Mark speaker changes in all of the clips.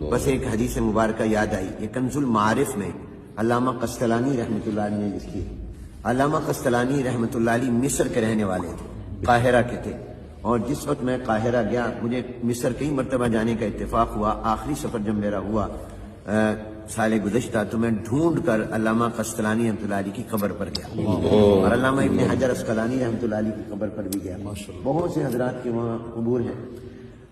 Speaker 1: بس ایک حدیث مبارکہ یاد آئی، یہ کنز المعارف میں علامہ قسطلانی رحمۃ اللہ علیہ نے لکھی ہے۔ علامہ قسطلانی رحمۃ اللہ علیہ مصر کے رہنے والے تھے، قاہرہ کے تھے، اور جس وقت میں قاہرہ گیا، مجھے مصر کئی مرتبہ جانے کا اتفاق ہوا، آخری سفر جب میرا ہوا سال گزشتہ، تو میں ڈھونڈ کر علامہ قسطلانی رحمۃ اللہ علیہ کی قبر پر گیا، اور علامہ ابن حجر عسقلانی رحمۃ اللہ علیہ کی قبر پر بھی گیا۔ بہت سے حضرات کے وہاں قبور ہیں۔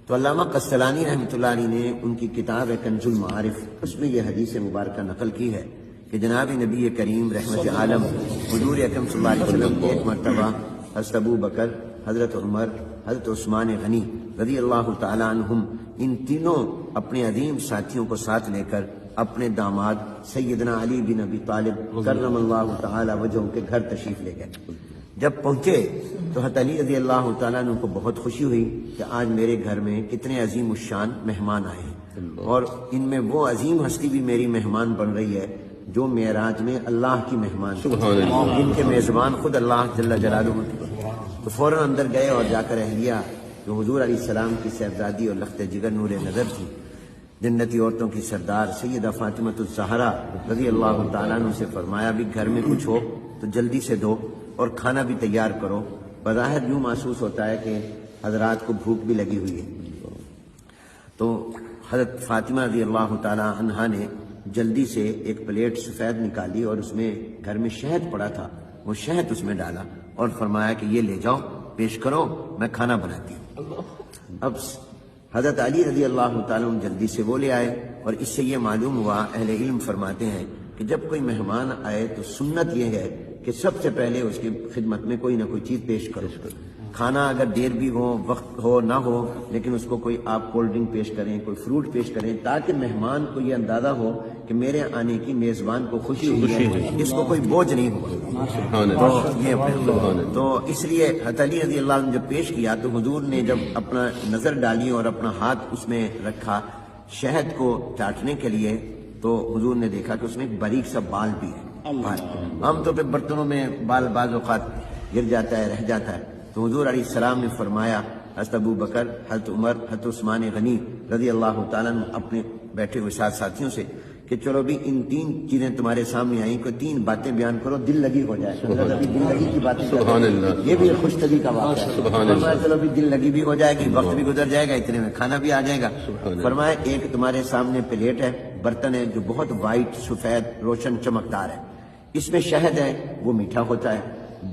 Speaker 1: تو علامہ قسطلانی رحمۃ اللہ علیہ نے ان کی کتاب ہے کنز المعارف، اس میں یہ حدیث مبارکہ نقل کی ہے کہ جناب نبی کریم رحمت عالم حضور اکرم صلی اللہ علیہ وسلم ایک مرتبہ حضرت ابو بکر، حضرت عمر، حضرت عثمان غنی رضی اللہ تعالی عنہم، ان تینوں اپنے عظیم ساتھیوں کو ساتھ لے کر اپنے داماد سیدنا علی بن ابی طالب کرم اللہ تعالی وجہہ کے گھر تشریف لے گئے۔ جب پہنچے تو حضرت علی رضی اللہ تعالیٰ عنہ کو بہت خوشی ہوئی کہ آج میرے گھر میں کتنے عظیم الشان مہمان آئے ہیں، اور ان میں وہ عظیم ہستی بھی میری مہمان بن رہی ہے جو معراج میں اللہ کی مہمان، جن کے میزبان خود اللہ جل جلالہ تھے۔ تو فوراً اندر گئے اور جا کر اہلیہ جو حضور علیہ السلام کی صاحبزادی اور لخت جگر نور نظر تھی، جنتی عورتوں کی سردار سیدہ فاطمۃ الزہرا رضی اللہ تعالیٰ عنہ سے فرمایا بھی گھر میں کچھ ہو تو جلدی سے دو اور کھانا بھی تیار کرو۔ بظاہر یوں محسوس ہوتا ہے کہ حضرات کو بھوک بھی لگی ہوئی ہے۔ تو حضرت فاطمہ رضی اللہ تعالیٰ عنہا نے جلدی سے ایک پلیٹ سفید نکالی اور اس میں گھر میں شہد پڑا تھا، وہ شہد اس میں ڈالا اور فرمایا کہ یہ لے جاؤ، پیش کرو، میں کھانا بناتی ہوں۔ اب حضرت علی رضی اللہ تعالیٰ عنہ جلدی سے وہ لے آئے، اور اس سے یہ معلوم ہوا، اہل علم فرماتے ہیں کہ جب کوئی مہمان آئے تو سنت یہ ہے کہ سب سے پہلے اس کی خدمت میں کوئی نہ کوئی چیز پیش کرو۔ کھانا اگر دیر بھی ہو، وقت ہو نہ ہو، لیکن اس کو کوئی آپ کولڈ ڈرنک پیش کریں، کوئی فروٹ پیش کریں، تاکہ مہمان کو یہ اندازہ ہو کہ میرے آنے کی میزبان کو خوشی ہوئی ہے، اس کو کوئی بوجھ نہیں ہوا۔ تو اس لیے حضرت علی رضی اللہ عنہ جب پیش کیا تو حضور نے جب اپنا نظر ڈالی اور اپنا ہاتھ اس میں رکھا شہد کو چاٹنے کے لیے، تو حضور نے دیکھا کہ اس میں ایک باریک سا بال بھی ہے۔ عام طور پہ برتنوں میں بال بعض اوقات گر جاتا ہے، رہ جاتا ہے، تو حضور علیہ السلام نے فرمایا حضرت ابو بکر، حضرت عمر، حضرت عثمان غنی رضی اللہ تعالیٰ عنہ اپنے بیٹھے ہوئے ساتھ ساتھیوں سے کہ چلو بھی ان تین چیزیں تمہارے سامنے آئیں، کوئی تین باتیں بیان کرو، دل لگی ہو جائے۔ ابھی دل لگی کی باتیں، یہ بھی خوش طبی کا واقعہ ہے۔ فرمایا چلو بھی دل لگی بھی ہو جائے گی، وقت بھی گزر جائے گا، اتنے میں کھانا بھی آ جائے گا۔ فرمایا ایک تمہارے سامنے پلیٹ ہے، برتن ہے جو بہت وائٹ، سفید، روشن، چمکدار ہے، اس میں شہد ہے، وہ میٹھا ہوتا ہے،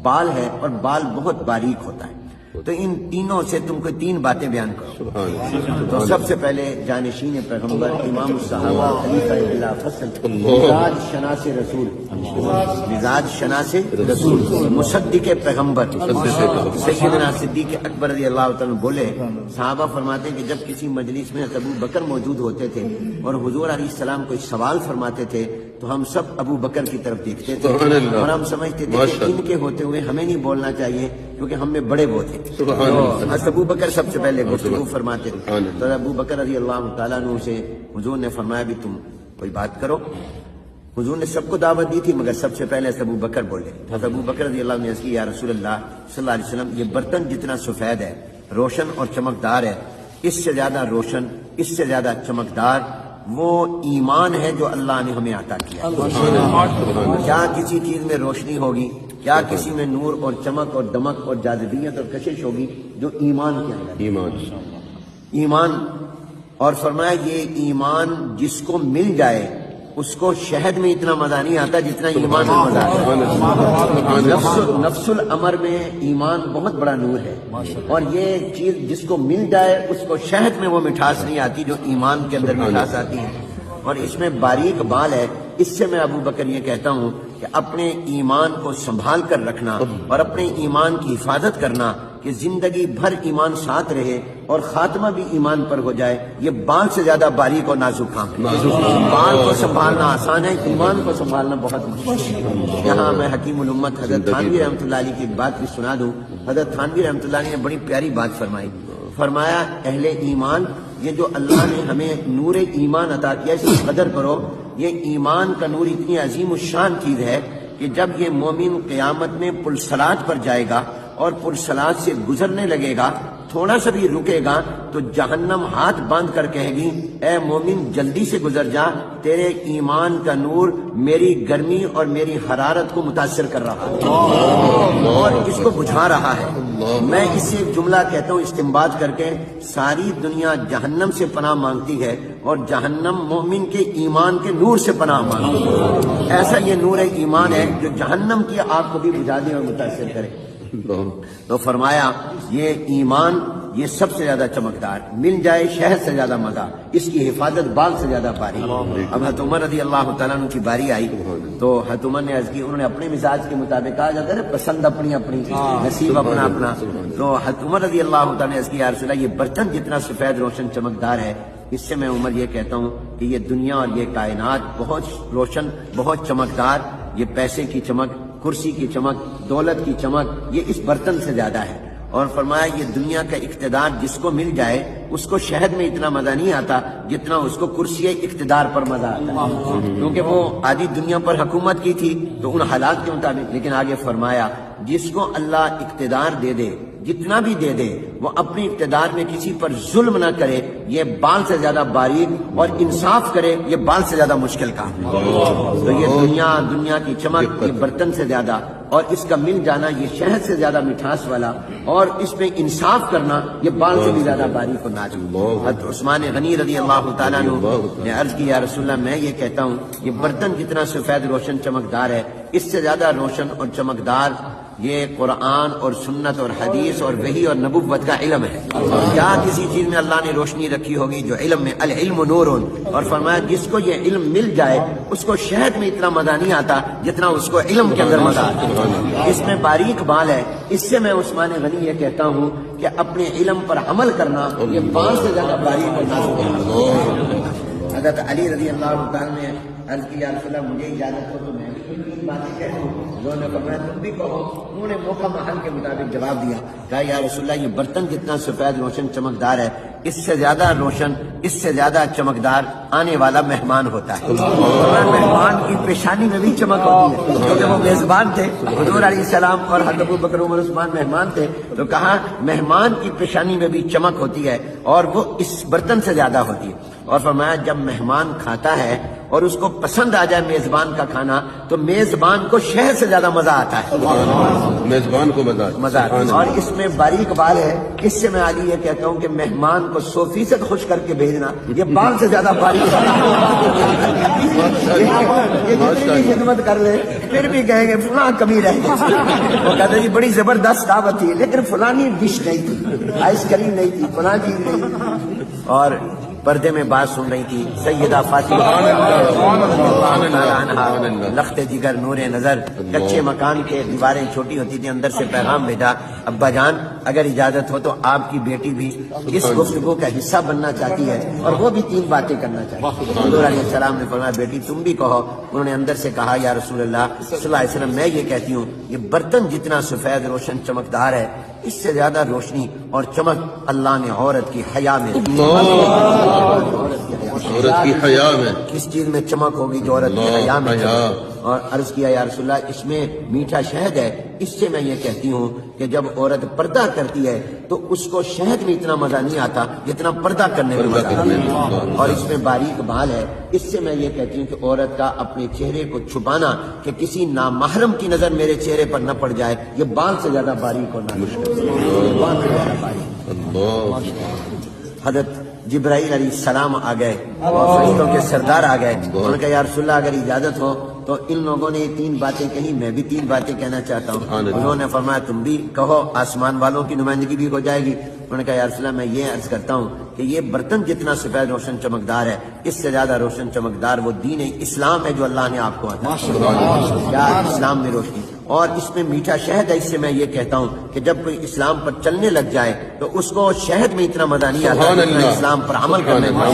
Speaker 1: بال ہے اور بال بہت باریک ہوتا ہے، تو ان تینوں سے تم کو تین باتیں بیان کرو۔ تو سب سے پہلے جانشین پیغمبر، امام الصحابہ، خلیفہ بلا فصل، مزاج شناس رسول، مزاج شناس رسول، مصدق پیغمبر سیدنا صدیق اکبر رضی اللہ تعالیٰ بولے، صحابہ فرماتے ہیں کہ جب کسی مجلس میں ابو بکر موجود ہوتے تھے اور حضور علیہ السلام کوئی سوال فرماتے تھے تو ہم سب ابو بکر کی طرف دیکھتے تھے اور ہم سمجھتے تھے کہ ان کے ہوتے ہوئے ہمیں نہیں بولنا چاہیے کیونکہ ہم میں بڑے وہ تھے۔ حضرت ابو بکر سب سے پہلے گفتگو فرماتے تھے، تو ابو بکر رضی اللہ تعالیٰ عنہ سے حضور نے فرمایا بھی تم کوئی بات کرو۔ حضور نے سب کو دعوت دی تھی مگر سب سے پہلے ابو بکر بولے۔ حضرت ابو بکر رضی اللہ عنہ نے عرض کی، یا رسول اللہ صلی اللہ علیہ وسلم، یہ برتن جتنا سفید ہے، روشن اور چمکدار ہے، اس سے زیادہ روشن، اس سے زیادہ چمکدار وہ ایمان ہے جو اللہ نے ہمیں عطا کیا۔ کیا کسی چیز میں روشنی ہوگی، کیا کسی میں نور اور چمک اور دمک اور جاذبیت اور کشش ہوگی جو ایمان کے اندر ایمان۔ اور فرمایا یہ ایمان جس کو مل جائے اس کو شہد میں اتنا مزہ نہیں آتا جتنا ایمان میں مزہ آتا ہے۔ نفس الامر میں ایمان بہت بڑا نور ہے، اور یہ چیز جس کو مل جائے اس کو شہد میں وہ مٹھاس نہیں آتی جو ایمان کے اندر مٹھاس آتی ہے۔ اور اس میں باریک بال ہے، اس سے میں ابو بکر یہ کہتا ہوں کہ اپنے ایمان کو سنبھال کر رکھنا اور اپنے ایمان کی حفاظت کرنا کہ زندگی بھر ایمان ساتھ رہے اور خاتمہ بھی ایمان پر ہو جائے، یہ بال سے زیادہ باریک اور نازک کام ہے۔ بال کو سنبھالنا آسان ہے، ایمان کو سنبھالنا بہت مشکل ہے۔ یہاں میں حکیم الامت حضرت تھانوی رحمۃ اللہ علیہ کی ایک بات بھی سنا دوں۔ حضرت تھانوی رحمۃ اللہ علیہ نے بڑی پیاری بات فرمائی، فرمایا اہل ایمان، یہ جو اللہ نے ہمیں نور ایمان عطا کیا اس کی قدر کرو۔ یہ ایمان کا نور اتنی عظیم الشان چیز ہے کہ جب یہ مومن قیامت میں پرصلات پر جائے گا اور پرصلات سے گزرنے لگے گا تھوڑا سا بھی رکے گا تو جہنم ہاتھ باندھ کر کہے گی اے مومن جلدی سے گزر جا، تیرے ایمان کا نور میری گرمی اور میری حرارت کو متاثر کر رہا ہے اور اس کو بجھا رہا ہے۔ میں اس سے ایک جملہ کہتا ہوں استنباط کر کے، ساری دنیا جہنم سے پناہ مانگتی ہے اور جہنم مومن کے ایمان کے نور سے پناہ مانگتی ہے۔ ایسا یہ نور ایمان ہے جو جہنم کی آگ کو بھی بجھا دے اور متاثر کرے۔ تو فرمایا یہ ایمان یہ سب سے زیادہ چمکدار، مل جائے شہد سے زیادہ مزہ، اس کی حفاظت بال سے زیادہ باری۔ اب حضرت عمر رضی اللہ تعالیٰ عنہ کی باری آئی تو حضرت عمر نے عرض کی، انہوں نے اپنے مزاج کے مطابق کہا جاتا ہے پسند اپنی اپنی، نصیب اپنا اپنا۔ تو حضرت عمر رضی اللہ تعالیٰ نے عرض کی یا رسول اللہ یہ برتن جتنا سفید روشن چمکدار ہے، اس سے میں عمر یہ کہتا ہوں کہ یہ دنیا اور یہ کائنات بہت روشن، بہت چمکدار، یہ پیسے کی چمک، کرسی کی چمک، دولت کی چمک یہ اس برتن سے زیادہ ہے۔ اور فرمایا یہ دنیا کا اقتدار جس کو مل جائے اس کو شہد میں اتنا مزہ نہیں آتا جتنا اس کو کرسی اقتدار پر مزہ آتا ہے، کیونکہ وہ آدھی دنیا پر حکومت کی تھی تو ان حالات کے مطابق۔ لیکن آگے فرمایا جس کو اللہ اقتدار دے دے، جتنا بھی دے دے، وہ اپنی اقتدار میں کسی پر ظلم نہ کرے، یہ بال سے زیادہ باریک، اور انصاف کرے یہ بال سے زیادہ مشکل کام ہے۔ تو یہ دنیا کی چمک یہ برتن سے زیادہ، اور اس کا مل جانا یہ شہد سے زیادہ مٹھاس والا، اور اس میں انصاف کرنا یہ بال سے بھی زیادہ باریک اور نازک۔ حضرت عثمان غنی رضی اللہ تعالیٰ عنہ نے عرض کی یا رسول اللہ میں یہ کہتا ہوں یہ برتن جتنا سفید روشن چمکدار ہے، اس سے زیادہ روشن اور چمکدار یہ قرآن اور سنت اور حدیث اور وحی اور نبوت کا علم ہے۔ کیا کسی چیز میں اللہ نے روشنی رکھی ہوگی جو علم میں، العلم نور، اور فرمایا جس کو یہ علم مل جائے اس کو شہد میں اتنا مزہ نہیں آتا جتنا اس کو علم کے اندر مزہ آتا۔ اس میں باریک بال ہے، اس سے میں عثمان غنی یہ کہتا ہوں کہ اپنے علم پر عمل کرنا یہ بال سے زیادہ باریک اور نازک ہے۔ حضرت علی رضی اللہ تعالیٰ نے عرض کی یا رسول اللہ مجھے اجازت ہو تو میں بھی کچھ باتیں کہہ دوں۔ انہوں نے فرمایا تم بھی کہو۔ انہوں نے موقع محل کے مطابق جواب دیا، کہا یا رسول اللہ یہ برتن جتنا سفید روشن چمکدار ہے، اس سے زیادہ روشن، اس سے زیادہ چمکدار آنے والا مہمان ہوتا ہے۔ مہمان کی پیشانی میں بھی چمک ہوتی ہے، کیونکہ وہ میزبان تھے، حضور علیہ السلام اور حضرت ابوبکر عمر عثمان مہمان تھے، تو کہا مہمان کی پیشانی میں بھی چمک ہوتی ہے اور وہ اس برتن سے زیادہ ہوتی ہے۔ اور فرمایا جب مہمان کھاتا ہے اور اس کو پسند آ جائے میزبان کا کھانا تو میزبان کو شہد سے زیادہ مزہ آتا ہے،
Speaker 2: میزبان کو مزہ
Speaker 1: آتا ہے۔ اور اس میں باریک بال ہے، اس سے میں آگے یہ کہتا ہوں کہ مہمان کو 100% خوش کر کے بھیجنا یہ بال سے زیادہ باریک ہے۔ یہ جتنی بھی خدمت کر لے پھر بھی کہیں گے فلاں کمی رہ گئی، وہ کہتے جی بڑی زبردست دعوت تھی لیکن فلانی ڈش نہیں تھی، آئس کریم نہیں تھی، فلاں چیز نہیں۔ اور پردے میں بات سن رہی تھی سیدہ فاطمہ لخت جگر نور نظر، کچے مکان کے دیواریں چھوٹی ہوتی تھی، اندر سے پیغام بھیجا ابا جان اگر اجازت ہو تو آپ کی بیٹی بھی اس گفتگو کا حصہ بننا چاہتی ہے اور وہ بھی 3 باتیں کرنا چاہتی ہے۔ حضور علیہ السلام نے فرمایا بیٹی تم بھی کہو۔ انہوں نے اندر سے کہا یا رسول اللہ صلی اللہ علیہ وسلم میں یہ کہتی ہوں یہ برتن جتنا سفید روشن چمکدار ہے اس سے زیادہ روشنی اور چمک اللہ نے عورت کی حیا میں،
Speaker 2: عورت کی حیا میں،
Speaker 1: کس چیز میں چمک ہوگی جو عورت کی حیا میں۔ اور عرض کیا یا رسول اللہ اس میں میٹھا شہد ہے، اس سے میں یہ کہتی ہوں کہ جب عورت پردہ کرتی ہے تو اس کو شہد میں اتنا مزہ نہیں آتا جتنا پردہ کرنے میں مزہ آتا ہے۔ اور اس میں باریک بال ہے، اس سے میں یہ کہتی ہوں کہ عورت کا اپنے چہرے کو چھپانا کہ کسی نامحرم کی نظر میرے چہرے پر نہ پڑ جائے یہ بال سے زیادہ باریک اور بال سے زیادہ باریک۔ حضرت جبرائیل علیہ السلام آ گئے اور فرشتوں کے سردار آ گئے، انہوں نے کہا یا رسول اللہ اگر اجازت ہو تو ان لوگوں نے 3 باتیں کہی، میں بھی 3 باتیں کہنا چاہتا ہوں۔ انہوں نے فرمایا تم بھی کہو، آسمان والوں کی نمائندگی بھی ہو جائے گی۔ انہوں نے کہا یا رسول اللہ میں یہ عرض کرتا ہوں کہ یہ برتن جتنا سفید روشن چمکدار ہے اس سے زیادہ روشن چمکدار وہ دین اسلام ہے جو اللہ نے آپ کو عطا کیا، اسلام میں روشنی، اور اس میں میٹھا شہد ہے۔ اس سے میں یہ کہتا ہوں کہ جب کوئی اسلام پر چلنے لگ جائے تو اس کو شہد میں اتنا مزہ نہیں آتا جتنا اسلام پر عمل کرنے میں،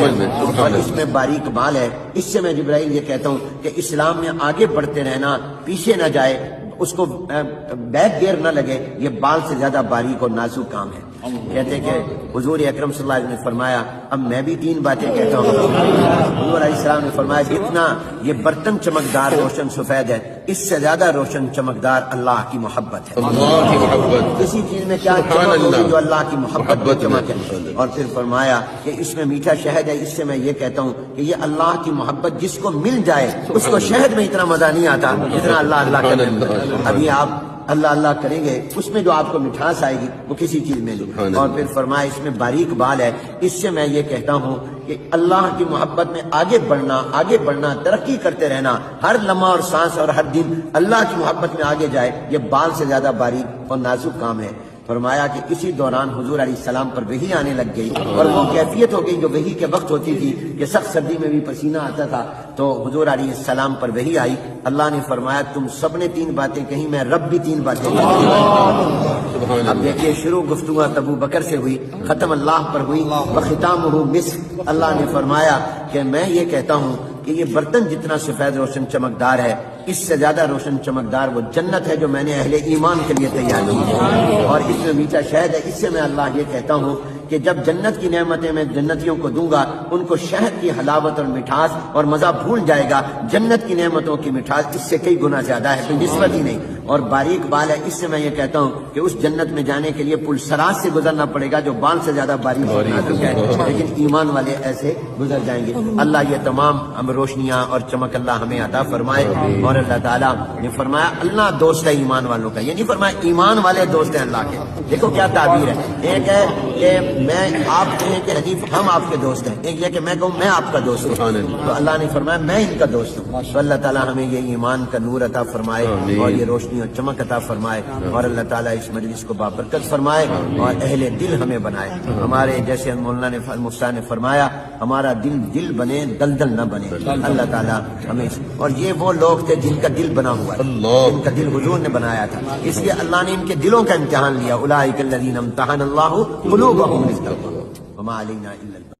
Speaker 1: اور اس میں باریک بال ہے۔ اس سے میں جبرائیل یہ کہتا ہوں کہ اسلام میں آگے بڑھتے رہنا، پیچھے نہ جائے، اس کو بیک گیئر نہ لگے، یہ بال سے زیادہ باریک اور نازک کام ہے۔ کہتے ہیں کہ حضور اکرم صلی اللہ علیہ وسلم نے فرمایا اب میں بھی 3 باتیں کہتا ہوں. حضور علیہ السلام نے فرمایا جتنا یہ برتن چمکدار روشن سفید ہے اس سے زیادہ روشن چمکدار اللہ کی محبت ہے.
Speaker 2: اللہ کی محبت.
Speaker 1: کسی چیز میں کیا
Speaker 2: سبحان
Speaker 1: چمک ہوگی
Speaker 2: اللہ.
Speaker 1: جو اللہ کی محبت میں چمک ہے.
Speaker 2: محبت.
Speaker 1: اور پھر فرمایا کہ اس میں میٹھا شہد ہے. اس سے میں یہ کہتا ہوں کہ یہ اللہ کی محبت جس کو مل جائے اس کو شہد میں اتنا مزہ نہیں آتا جتنا اللہ اللہ کرنے میں. ابھی آپ اللہ اللہ کریں گے اس میں جو آپ کو مٹھاس آئے گی وہ کسی چیز میں نہیں. اور پھر فرمایا اس میں باریک بال ہے. اس سے میں یہ کہتا ہوں کہ اللہ کی محبت میں آگے بڑھنا ترقی کرتے رہنا, ہر لمحہ اور سانس اور ہر دن اللہ کی محبت میں آگے جائے, یہ بال سے زیادہ باریک اور نازک کام ہے. فرمایا کہ اسی دوران حضور علیہ السلام پر وحی آنے لگ گئی اور وہ کیفیت ہو گئی جو وحی کے وقت ہوتی تھی کہ سخت سردی میں بھی پسینہ آتا تھا. تو حضور علیہ السلام پر وحی آئی. اللہ نے فرمایا تم سب نے 3 باتیں کہیں, میں رب بھی 3 باتیں کہیں. اب دیکھیے شروع گفتگو ابو بکر سے ہوئی, ختم اللہ پر ہوئی. وختامہ مسک. اللہ نے فرمایا کہ میں یہ کہتا ہوں کہ یہ برتن جتنا سفید روشن چمکدار ہے اس سے زیادہ روشن چمکدار وہ جنت ہے جو میں نے اہل ایمان کے لیے تیار کی ہے. اور اس میں میٹھا شہد ہے. اس سے میں اللہ یہ کہتا ہوں کہ جب جنت کی نعمتیں میں جنتیوں کو دوں گا ان کو شہد کی حلاوت اور مٹھاس اور مزہ بھول جائے گا. جنت کی نعمتوں کی مٹھاس اس سے کئی گنا زیادہ ہے, کوئی نسبت ہی نہیں. اور باریک بال ہے. اس سے میں یہ کہتا ہوں کہ اس جنت میں جانے کے لیے پل صراط سے گزرنا پڑے گا جو بال سے زیادہ باریک اور نازک ہے, لیکن ایمان والے ایسے گزر جائیں گے. اللہ یہ تمام ہم روشنیاں اور چمک اللہ ہمیں عطا فرمائے. اور اللہ تعالیٰ نے فرمایا اللہ دوست ہے ایمان والوں کا, یہ نہیں فرمایا ایمان والے دوست ہیں اللہ کے. دیکھو کیا تعبیر ہے. ایک ہے کہ میں آپ کہیں کہ حنیف ہم آپ کے دوست ہیں, ایک یہ کہ میں کہوں میں آپ کا دوست ہوں. تو اللہ نے فرمایا میں ان کا دوست ہوں. تو اللہ تعالیٰ ہمیں یہ ایمان کا نور عطا فرمائے اور یہ روشنی اور چمک عطا فرمائے. اور اللہ تعالیٰ اس مجلس کو بابرکت فرمائے اور اہل دل ہمیں بنائے. ہمارے جیسے مولانا نے مفتیٰ نے فرمایا ہمارا دل بنے دلدل نہ بنے. اللہ تعالیٰ ہمیں اور یہ وہ لوگ تھے جن کا دل بنا ہوا ہے, جن کا دل حضور نے بنایا تھا, اس لیے اللہ نے ان کے دلوں کا امتحان لیا. اولئک الذین امتحن اللہ قلوبہم للتقویٰ وما علینا الا